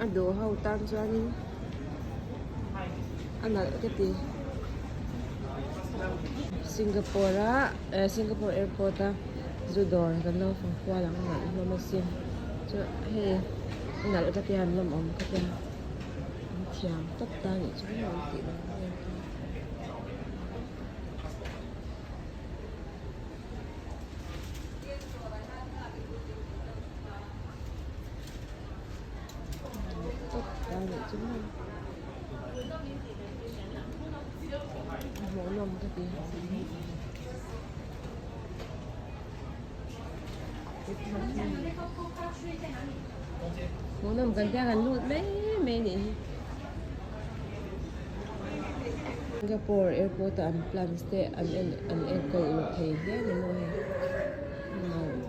đồ hậu tan cho anh là cái gì Singapore Airport á dù đồ cái nó phòng qua là nó mà xin cho hay là cái tiền làm ổn cái tiền thiam tất ta những chúng nó tự chúng mỗi năm cái gì mỗi năm cần ra gần luôn mấy nè Singapore Airport an plan stay an ankle okay here no more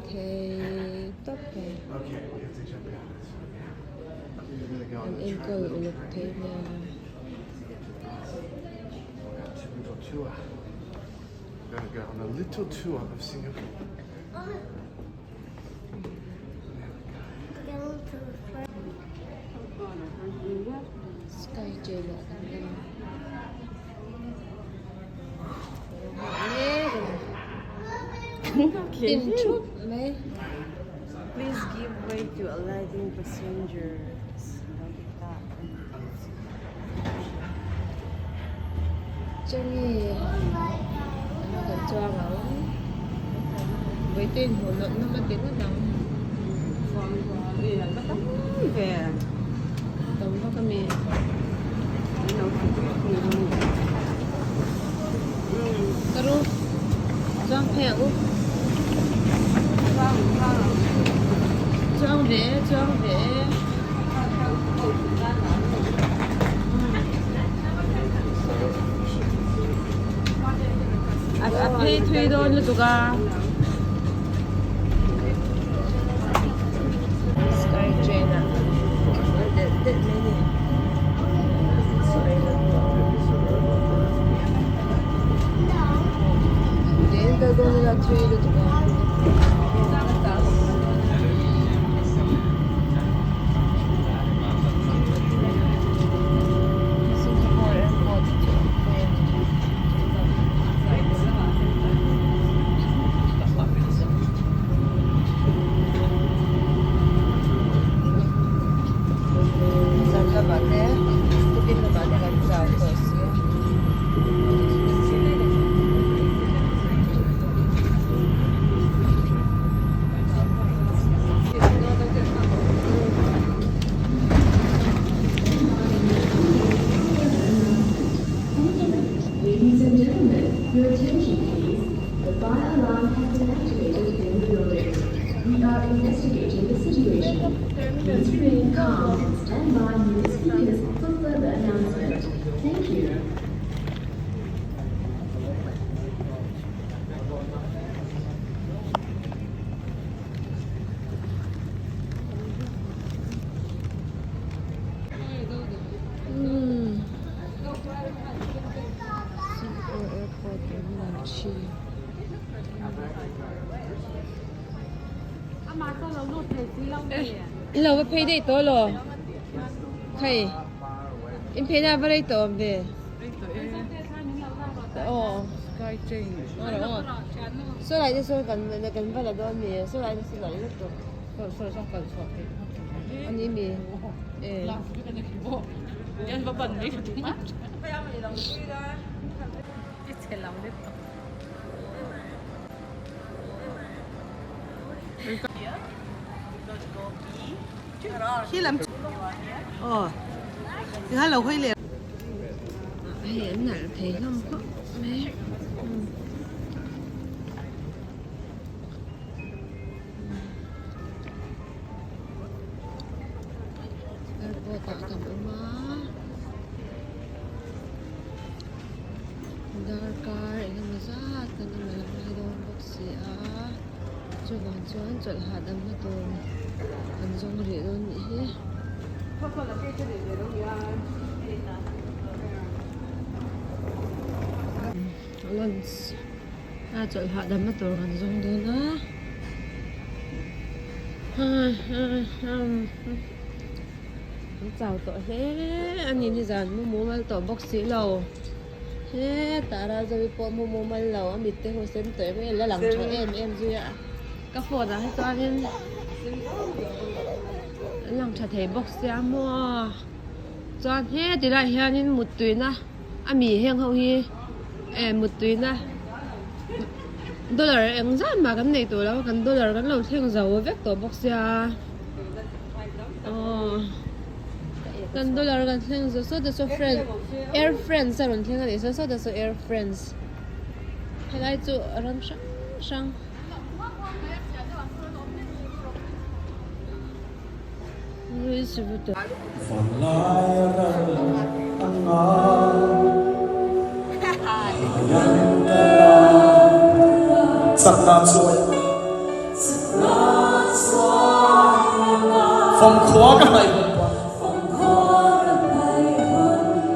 okay top okay an ankle okay now tour. We're going to go on a little tour of Singapore. Sky J Please give way to alighting passengers. Johnny, nó còn cho vào với tên hồ lợn nó mất tiếng mất đồng vì là bắt tóc về tổng có cái mì caro John Peo John về 페이 트레이더 누가 스카이 제나 that many then they're going to trade 누가 Your attention please. The fire alarm has been activated in the building. We are investigating the situation. Please remain calm and stand by near the speakers for further announcement. Thank you. Lâu với pay đây to lo, hay, em pay nào với to về, Sky J. số lại thì số gần với là đó mì, số lại thì số lại rất to, số cần số anh ấy mì, làm cái này bộ, nhân vật bẩn đấy chúng mắt. Ít sẽ làm đấy. khi làm thứ hai là hơi liệt hiện là thấy không có mấy cô tạo thành má dar car ini mazat kan malam ni don boxi cho bọn chuan chol hạt âm nó to anh giống rễ don ni lunch chol hạt âm nó to anh giống đó na chào tội thế anh nhìn thì dàn mua mal tổ bốc xí lầu thế ta ra rồi po mua mal lầu anh bị tê hồ xem tới với là làm cho em duy ạ các phổ là hay toan nên làm cho thấy bốc xí mua cho thế thì lại hiện nên một tuyến à anh mì hiện hậu hi em một tuyến à $1 em rất mà cái này tuổi đó cần $1 cái lầu thêm dầu vét tổ bốc xí kan $1 kan thing so the so friend air friends sa ron thing ani so the so air friends helai chu ram sang Luis Vuitton phong khóa các thầy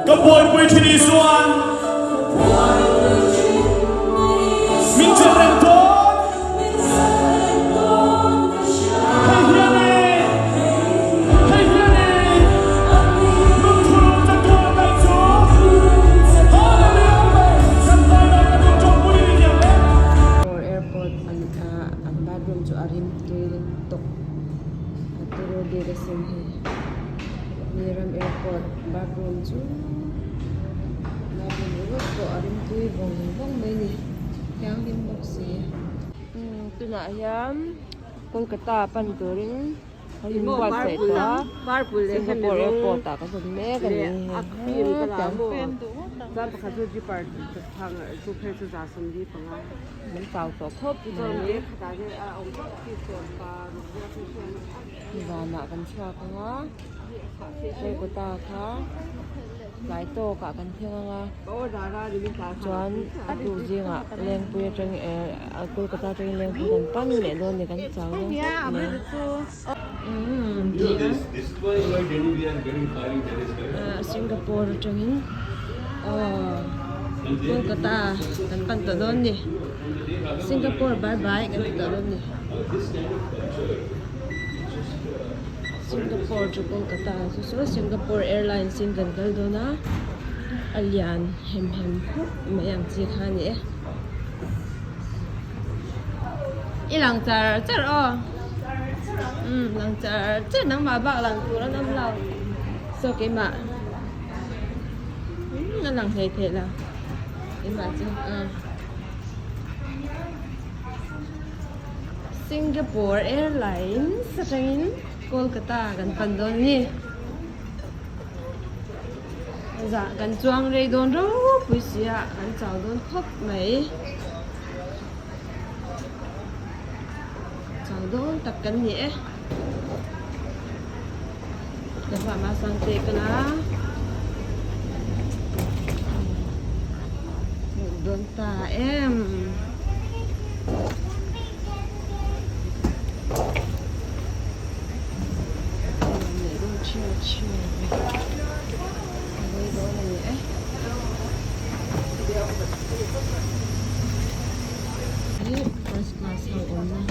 các bồi bồi thì đi xuân mình chưa thành tốt hay hiền đi lúc thu cho tôi tay chúa hallelujah chân tay đâu có được trong mũi đi nhiều đấy airport an bathroom chu arim tuin tok aturo de resim he Niram airport bathroom chu ko arim tui bong mai ni yang him boxi tuna hiam Kolkata pan turing him wa se ta Singapore airport ta ka sun me ka ni Zan pa khaju ji par thang su phe su za sum di panga mình tàu tổ khớp so ni ta ge a ong ki so pa và nạกันชอบnga Kolkata kha lại to cảกันเที่ยวnga bo da ra di min ta chuan atu jinga leng pui atang Kolkata atang leng pui kan pan le don ni kan chaw This is why Delhi we are getting firing terrorists. Singapore atangin Kolkata kan pan to don ni Singapore bye bye kan to don ni Singapore to Kolkata so Singapore Airlines in kan kal do na alian hem mayang chi kha ni ilang char o lang char nang ma ba lang tu la nam lao so ke ma na lang the la ke ma chi Singapore Airlines atangin Kolkata kan pandon ni dạ kan chuang rei don ro puisia kan chau don khop mai chau don tak kan ni ka fa ma sang te kana don ta em first class hàng ổn nha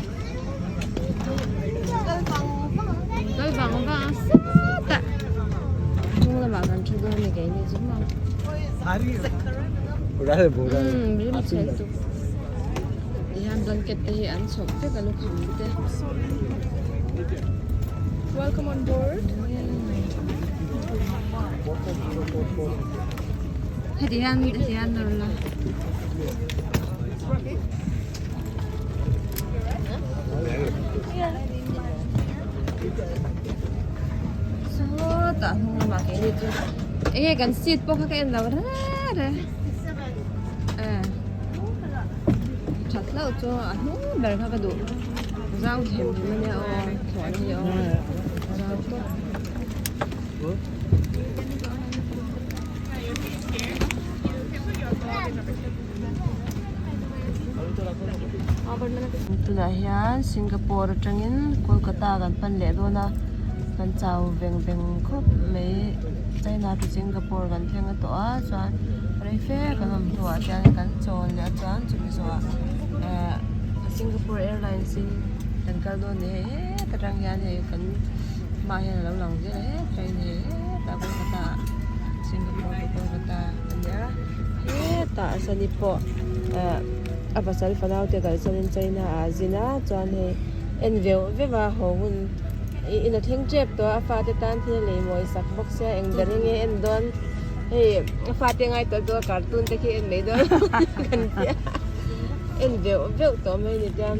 tôi vắng và tạ chung là bảo gần chung đôi này cái này giống không mình sẽ tục thì ham blanket thì ăn sốt thế cả lúc hầm thế welcome on board thì ăn rồi là so ta không là cái gì chứ cái cần xịt bốc cái em đâu ra chặt lâu cho anh bèn cái đủ rau thèm thì mình nhau thoải nhiều rau tốt tuna hian Singapore atangin Kolkata kan pan le do na kan chaw veng khop mai China to Singapore kan thenga to a chuan rei fe kan om to a chuan kan chon le chuan chu mi so Singapore Airlines in kan kal do ne katang hian he kan ma hian lo lang je he train he ta asani po apasal fanau te kal sonin China azina chuan he en veva houn in a thing chep to afa te tan the le moi sak box ya eng daring en don hey afa te ngai to do cartoon te ki en me don kan tia en veo to me ni jam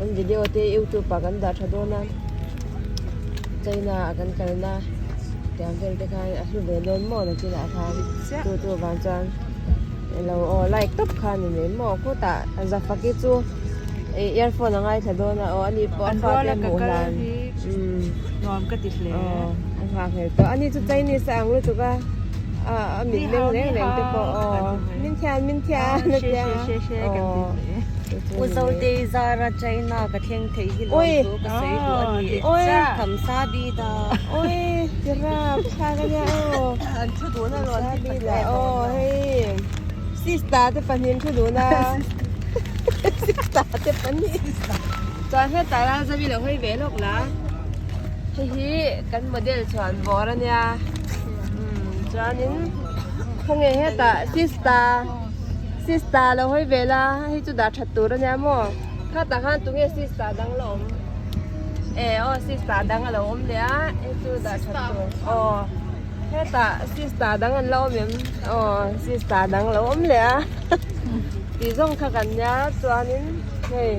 en video te YouTube pa kan da thadona China kan kalna tiang vel te khai asu ve don mo na china khan tu van chan lo o like top khan ni mo ko ta za fakki chu earphone ngai thadona o ani po fa te mo lan nom ka ti hle ang ha he to ani chu Chinese ang lu chu ka min leng te po min thian na tia Uzaw day Zara China ka theng thei hi lo ka sei du ani cha kham sa bi da oi tira sa ga ya an chu du na lo bi da hey sister te panin chu du na sister te panin cho he ta ra za bi lo hoi ve lok la hi kan model chuan bor ania chuanin khonge he ta sister lo hoi vela hi chu da that tur ania mo kha ta khan tu nge sister dang lom sister dang lo om le a e chu da that tur he ta sister dang an lo mem sister dang lo om le a ti zong kha kan ya chuanin hei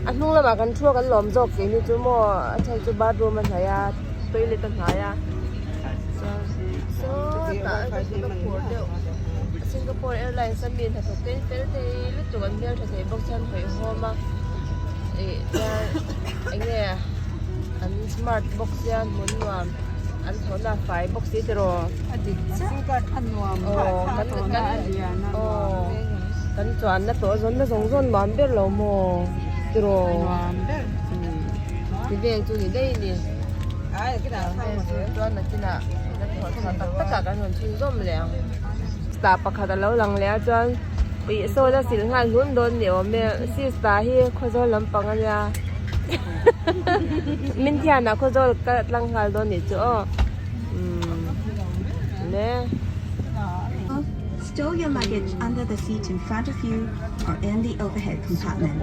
anung lama kan thua kan lom jok ke ni chu mo chai chu bathroom an haya toilet an haya so ta Singapore Airlines sa min hato ten te lutu kan bel tha box chan khoi homa enge an smart box yan mun nuam an thola fai box ti ro adik cha kan nuam kan chuan na to zon na zon man ber lo mo tro nuam ber ti ve chu ni dei ni ai cái nào chuan na china na to ta ka kan hon chin zom le sta pakhat lo lang le chuan pi so la sil ngal hun don ni o me sister hi khozol lampang ania min thia na khozol ka lang hal don ni chu ne Store your luggage under the seat in front of you or in the overhead compartment.